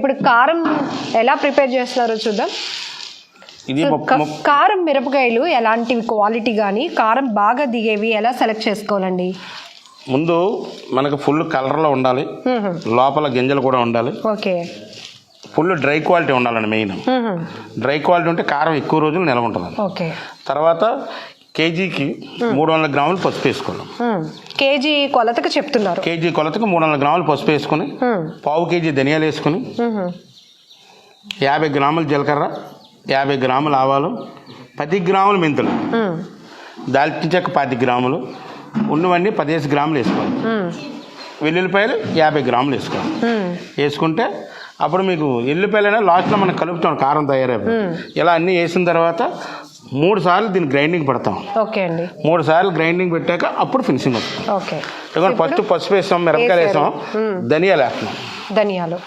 ఇప్పుడు కారం ఎలా ప్రిపేర్ చేస్తున్నారో చూద్దాం. ఇది కారం మిరపకాయలు ఎలాంటి క్వాలిటీ కానీ కారం బాగా దిగేవి ఎలా సెలెక్ట్ చేసుకోవాలండి? ముందు మనకు ఫుల్ కలర్లో ఉండాలి, లోపల గింజలు కూడా ఉండాలి. ఓకే. ఫుల్ డ్రై క్వాలిటీ ఉండాలండి. మెయిన్ డ్రై క్వాలిటీ ఉంటే కారం ఎక్కువ రోజులు నిల్వ ఉంటుంది. ఓకే. తర్వాత కేజీకి 300 గ్రాములు పసుపు వేసుకోవాలి. కేజీ కొలతకు చెప్తున్నారు. కేజీ కొలతకు 300 గ్రాములు పసుపు వేసుకుని, పావు కేజీ ధనియాలు వేసుకుని, 50 గ్రాములు జీలకర్ర, 50 గ్రాములు ఆవాలు, 10 గ్రాములు మెంతులు, దాల్చిన చెక్క 10 గ్రాములు, ఉన్నవన్నీ 15 గ్రాములు వేసుకోవాలి. వెల్లుల్లిపాయలు 50 గ్రాములు వేసుకోవాలి. వేసుకుంటే అప్పుడు మీకు ఎల్లుపాయలైనా లాస్ట్లో మనం కలుపుతాం కారం తయారైపోయి. ఇలా అన్నీ వేసిన తర్వాత 3 సార్లు దీన్ని గ్రైండింగ్ పెడతాం. ఓకే అండి. 3 సార్లు గ్రైండింగ్ పెట్టాక అప్పుడు ఫినిషింగ్ వస్తుంది. ఓకే. ఫస్ట్ పసుపు వేస్తాం, మిరపకాయలు వేస్తాం, ధనియాలు వేస్తాం. ధనియాలు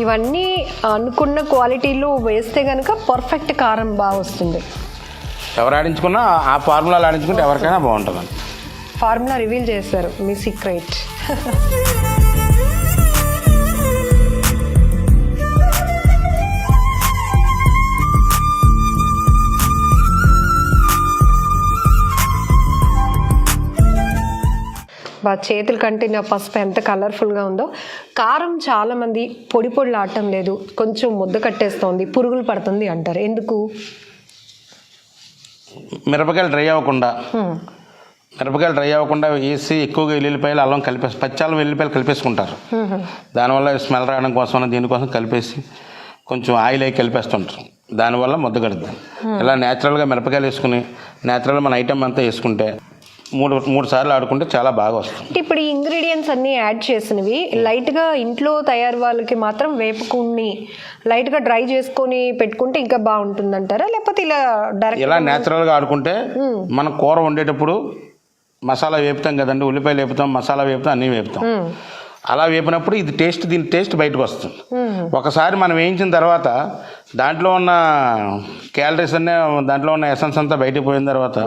ఇవన్నీ అనుకున్న క్వాలిటీలో వేస్తే కనుక పర్ఫెక్ట్ కారం బాగా వస్తుంది. ఎవరు ఆడించుకున్నా ఆ ఫార్ములాలు ఆడించుకుంటే ఎవరికైనా బాగుంటుందండి. ఫార్ములా రివీల్ చేశారు, మీ సీక్రెట్. చేతుల కంటే నా పసుపు ఎంత కలర్ఫుల్గా ఉందో. కారం చాలామంది పొడి పొడిలు ఆడటం లేదు, కొంచెం ముద్ద కట్టేస్తోంది, పురుగులు పడుతుంది అంటారు. ఎందుకు? మిరపకాయలు డ్రై అవ్వకుండా వేసి ఎక్కువగా వెల్లుల్లిపాయలు అల్లం కలిపేసి, పచ్చాలం వెల్లుల్లిపాయలు కలిపేసుకుంటారు. దానివల్ల స్మెల్ రావడం కోసం దీనికోసం కలిపేసి కొంచెం ఆయిల్ అయి కలిపేస్తుంటారు. దానివల్ల ముద్ద కడుతుంది. ఇలా న్యాచురల్గా మిరపకాయలు వేసుకుని న్యాచురల్గా మన ఐటమ్ అంతా వేసుకుంటే మూడు సార్లు ఆడుకుంటే చాలా బాగా వస్తుంది. ఇప్పుడు ఈ ఇంగ్రీడియంట్స్ అన్నీ యాడ్ చేసినవి లైట్గా ఇంట్లో తయారు వాళ్ళకి మాత్రం వేపుకుని లైట్గా డ్రై చేసుకొని పెట్టుకుంటే ఇంకా బాగుంటుంది అంటారా, లేకపోతే ఇలా డైరెక్ట్ ఇలా న్యాచురల్గా ఆడుకుంటే మనం కూర వండేటప్పుడు మసాలా వేపుతాం కదండి, ఉల్లిపాయలు వేపుతాం, మసాలా వేపుతాం, అన్నీ వేపుతాం. అలా వేపినప్పుడు దీని టేస్ట్ బయటకు వస్తుంది. ఒకసారి మనం వేయించిన తర్వాత దాంట్లో ఉన్న క్యాలరీస్ అన్నీ, దాంట్లో ఉన్న ఎసెన్స్ అంతా బయటకు పోయిన తర్వాత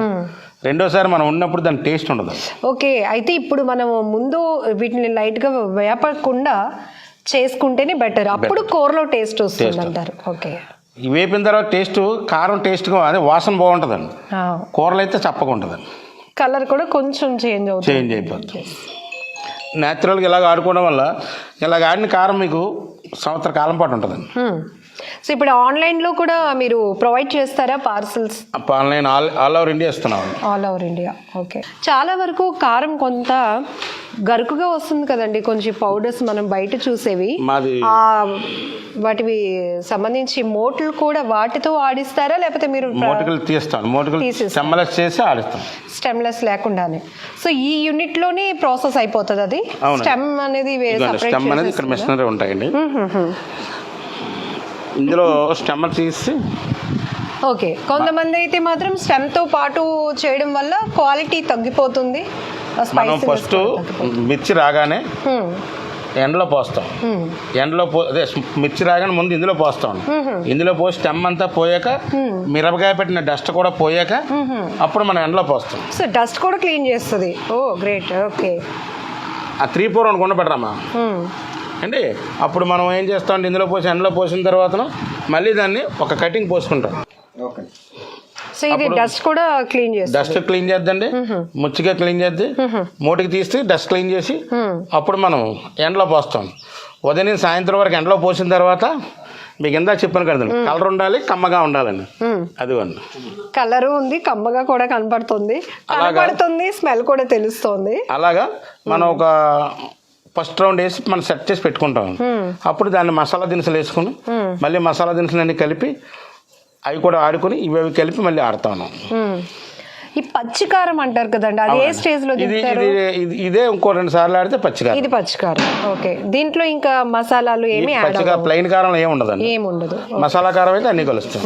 రెండోసారి మనం ఉన్నప్పుడు దాని టేస్ట్ ఉండదు. ఓకే. అయితే ఇప్పుడు మనం ముందు వీటిని లైట్గా వేపకుండా చేసుకుంటేనే బెటర్, అప్పుడు కూరలో టేస్ట్ వస్తుంది అంటారు. ఓకే. వేపిన తర్వాత టేస్ట్ కారం టేస్ట్గా అదే వాసన బాగుంటుందండి. కూరలు అయితే చప్పగా ఉంటుందండి. కలర్ కూడా కొంచెం చేంజ్ అయిపోతుంది. న్యాచురల్గా ఇలాగ ఆడుకోవడం వల్ల ఇలాగ ఆడిన కారం మీకు సంవత్సర కాలం పాటు ఉంటుందండి. సో ఇప్పుడు ఆన్లైన్లో కూడా మీరు ప్రొవైడ్ చేస్తారా parcels? Online all over India ఇస్తున్నాం. All over India. ఓకే. చాలా వరకు కారం కొంత గరుకుగా వస్తుంది కదండి, కొంచెం పౌడర్స్ మనం బయట చూసేవి, వాటివి సంబంధించి మోటులు కూడా వాటితో ఆడిస్తారా, లేకపోతే మీరు మోటుకలు తీస్తాను, మోటుకలు స్టెమ్లెస్ చేసి ఆడిస్తాం. స్టెమ్లెస్ లేకుండానే. సో ఈ యూనిట్ లోనే ప్రాసెస్ అయిపోతుంది అది. స్టెమ్ అనేది స్టెమ్ అనేది ఇక్కడ మెషినరీ ఉంటాయండి, ఇందులో స్టెమ్ తీసి. ఓకే. కొంతమంది అయితే మాత్రం స్టెమ్తో పాటు చేయడం వల్ల క్వాలిటీ తగ్గిపోతుంది. మనం ఫస్ట్ మిర్చి రాగానే ఎండలో పోస్తాం. అదే మిర్చి రాగానే ముందు ఇందులో పోస్తాం. ఇందులో పోసి స్టెమ్ అంతా పోయాక, మిరపకాయ పెట్టిన డస్ట్ కూడా పోయాక అప్పుడు మనం ఎండలో పోస్తాం. సో డస్ట్ కూడా క్లీన్ చేస్తుంది. ఓ గ్రేట్. ఓకే. ఆ 3-4 అనుకుండా పెట్టరామా అండి. అప్పుడు మనం ఏం చేస్తామంటే ఇందులో పోసి ఎండలో పోసిన తర్వాత మళ్ళీ దాన్ని ఒక కటింగ్ పోసుకుంటాం. సో ఇది డస్ట్ కూడా క్లీన్ చేస్తుంది. డస్ట్ క్లీన్ చేద్దండి, ముచ్చిగా క్లీన్ చేద్ది, మూటికి తీస్తే డస్ట్ క్లీన్ చేసి అప్పుడు మనం ఎండలో పోస్తాం. ఉదయం సాయంత్రం వరకు ఎండలో పోసిన తర్వాత మీకు ఇందాక చెప్పాను కదండి, కలర్ ఉండాలి, కమ్మగా ఉండాలండి. అదిగోండి, కలరు ఉంది, కమ్మగా కూడా కనపడుతుంది, స్మెల్ కూడా తెలుస్తుంది. అలాగా మనం ఒక ఫస్ట్ రౌండ్ వేసి మనం సెట్ చేసి పెట్టుకుంటాం. అప్పుడు దాన్ని మసాలా దినుసులు వేసుకుని మళ్ళీ మసాలా దినుసులు అన్నీ కలిపి అవి కూడా ఆడుకుని ఇవి కలిపి మళ్ళీ ఆడతాను. ఈ పచ్చికారం అంటారు కదండి, అది ఏ స్టేజ్ లో? ఇదే ఇంకో 2 సార్లు ఆడితే పచ్చికారం. ఇది పచ్చికారం. ఓకే. దీంట్లో ఇంకా మసాలాలు ఏమి ప్లెయిన్ కారం ఏమి ఉండదు, ఏముండదు. మసాలా కారం అయితే అన్ని కలుస్తాం.